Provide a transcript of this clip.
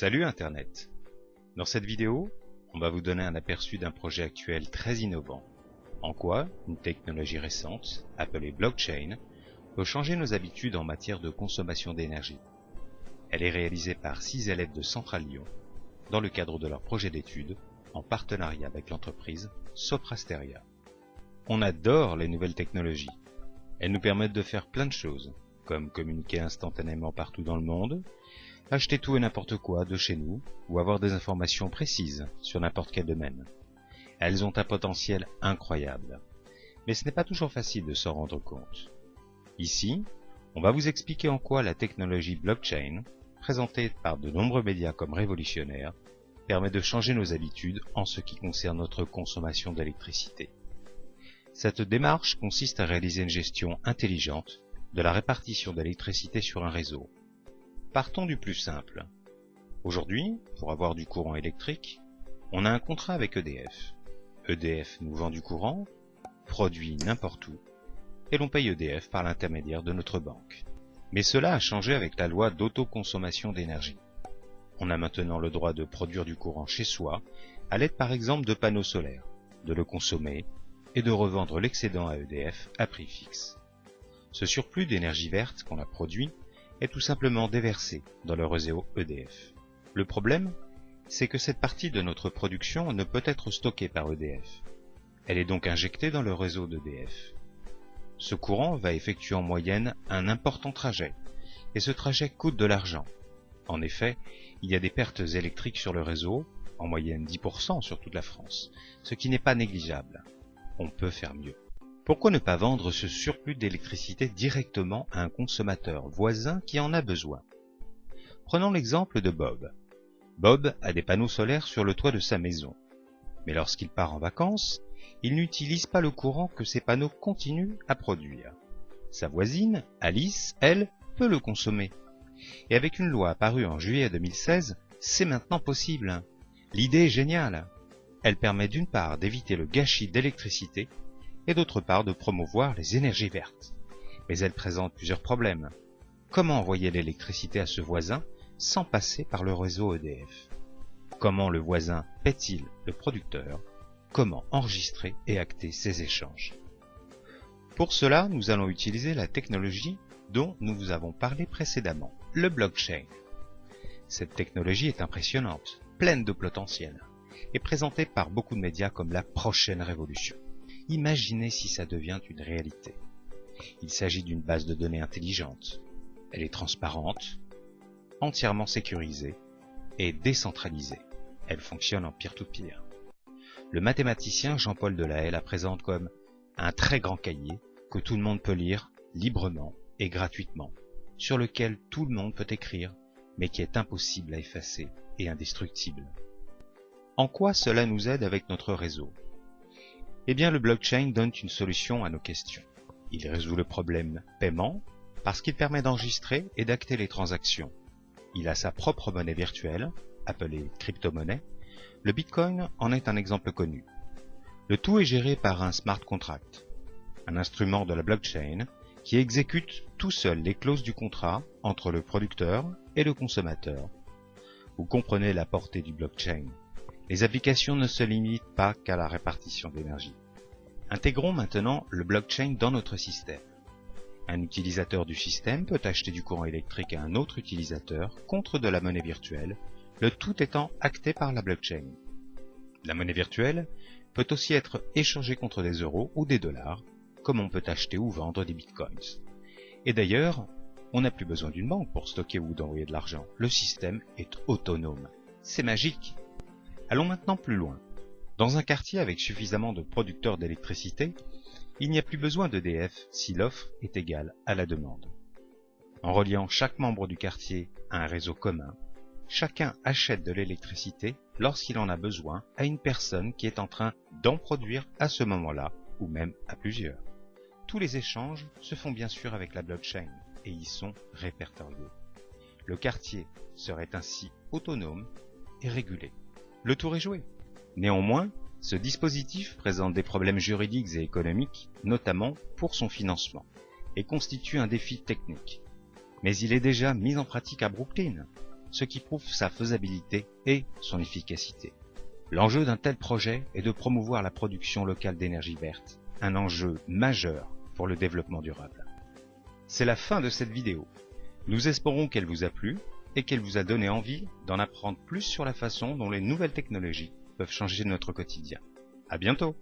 Salut Internet! Dans cette vidéo, on va vous donner un aperçu d'un projet actuel très innovant. En quoi une technologie récente, appelée blockchain, peut changer nos habitudes en matière de consommation d'énergie. Elle est réalisée par 6 élèves de Centrale Lyon, dans le cadre de leur projet d'études, en partenariat avec l'entreprise Soprasteria. On adore les nouvelles technologies. Elles nous permettent de faire plein de choses, comme communiquer instantanément partout dans le monde, acheter tout et n'importe quoi de chez nous, ou avoir des informations précises sur n'importe quel domaine. Elles ont un potentiel incroyable. Mais ce n'est pas toujours facile de s'en rendre compte. Ici, on va vous expliquer en quoi la technologie blockchain, présentée par de nombreux médias comme révolutionnaire, permet de changer nos habitudes en ce qui concerne notre consommation d'électricité. Cette démarche consiste à réaliser une gestion intelligente de la répartition d'électricité sur un réseau. Partons du plus simple. Aujourd'hui, pour avoir du courant électrique, on a un contrat avec EDF. EDF nous vend du courant, produit n'importe où, et l'on paye EDF par l'intermédiaire de notre banque. Mais cela a changé avec la loi d'autoconsommation d'énergie. On a maintenant le droit de produire du courant chez soi, à l'aide par exemple de panneaux solaires, de le consommer et de revendre l'excédent à EDF à prix fixe. Ce surplus d'énergie verte qu'on a produit est tout simplement déversé dans le réseau EDF. Le problème, c'est que cette partie de notre production ne peut être stockée par EDF. Elle est donc injectée dans le réseau d'EDF. Ce courant va effectuer en moyenne un important trajet, et ce trajet coûte de l'argent. En effet, il y a des pertes électriques sur le réseau, en moyenne 10% sur toute la France, ce qui n'est pas négligeable. On peut faire mieux. Pourquoi ne pas vendre ce surplus d'électricité directement à un consommateur voisin qui en a besoin? Prenons l'exemple de Bob. Bob a des panneaux solaires sur le toit de sa maison. Mais lorsqu'il part en vacances, il n'utilise pas le courant que ces panneaux continuent à produire. Sa voisine, Alice, elle, peut le consommer. Et avec une loi apparue en juillet 2016, c'est maintenant possible. L'idée est géniale. Elle permet d'une part d'éviter le gâchis d'électricité et d'autre part de promouvoir les énergies vertes. Mais elle présente plusieurs problèmes. Comment envoyer l'électricité à ce voisin sans passer par le réseau EDF? Comment le voisin paie-t-il le producteur? Comment enregistrer et acter ces échanges? Pour cela, nous allons utiliser la technologie dont nous vous avons parlé précédemment, le blockchain. Cette technologie est impressionnante, pleine de potentiel, et présentée par beaucoup de médias comme la prochaine révolution. Imaginez si ça devient une réalité. Il s'agit d'une base de données intelligente. Elle est transparente, entièrement sécurisée et décentralisée. Elle fonctionne en peer-to-peer. Le mathématicien Jean-Paul Delahaye la présente comme un très grand cahier que tout le monde peut lire librement et gratuitement, sur lequel tout le monde peut écrire, mais qui est impossible à effacer et indestructible. En quoi cela nous aide avec notre réseau? Eh bien, le blockchain donne une solution à nos questions. Il résout le problème paiement parce qu'il permet d'enregistrer et d'acter les transactions. Il a sa propre monnaie virtuelle, appelée crypto-monnaie. Le Bitcoin en est un exemple connu. Le tout est géré par un smart contract, un instrument de la blockchain qui exécute tout seul les clauses du contrat entre le producteur et le consommateur. Vous comprenez la portée du blockchain. Les applications ne se limitent pas qu'à la répartition d'énergie. Intégrons maintenant le blockchain dans notre système. Un utilisateur du système peut acheter du courant électrique à un autre utilisateur contre de la monnaie virtuelle, le tout étant acté par la blockchain. La monnaie virtuelle peut aussi être échangée contre des euros ou des dollars, comme on peut acheter ou vendre des bitcoins. Et d'ailleurs, on n'a plus besoin d'une banque pour stocker ou d'envoyer de l'argent. Le système est autonome. C'est magique! Allons maintenant plus loin. Dans un quartier avec suffisamment de producteurs d'électricité, il n'y a plus besoin d'EDF si l'offre est égale à la demande. En reliant chaque membre du quartier à un réseau commun, chacun achète de l'électricité lorsqu'il en a besoin à une personne qui est en train d'en produire à ce moment-là, ou même à plusieurs. Tous les échanges se font bien sûr avec la blockchain et y sont répertoriés. Le quartier serait ainsi autonome et régulé. Le tour est joué. Néanmoins, ce dispositif présente des problèmes juridiques et économiques, notamment pour son financement, et constitue un défi technique. Mais il est déjà mis en pratique à Brooklyn. ce qui prouve sa faisabilité et son efficacité. L'enjeu d'un tel projet est de promouvoir la production locale d'énergie verte, un enjeu majeur pour le développement durable. C'est la fin de cette vidéo. Nous espérons qu'elle vous a plu et qu'elle vous a donné envie d'en apprendre plus sur la façon dont les nouvelles technologies peuvent changer notre quotidien. À bientôt!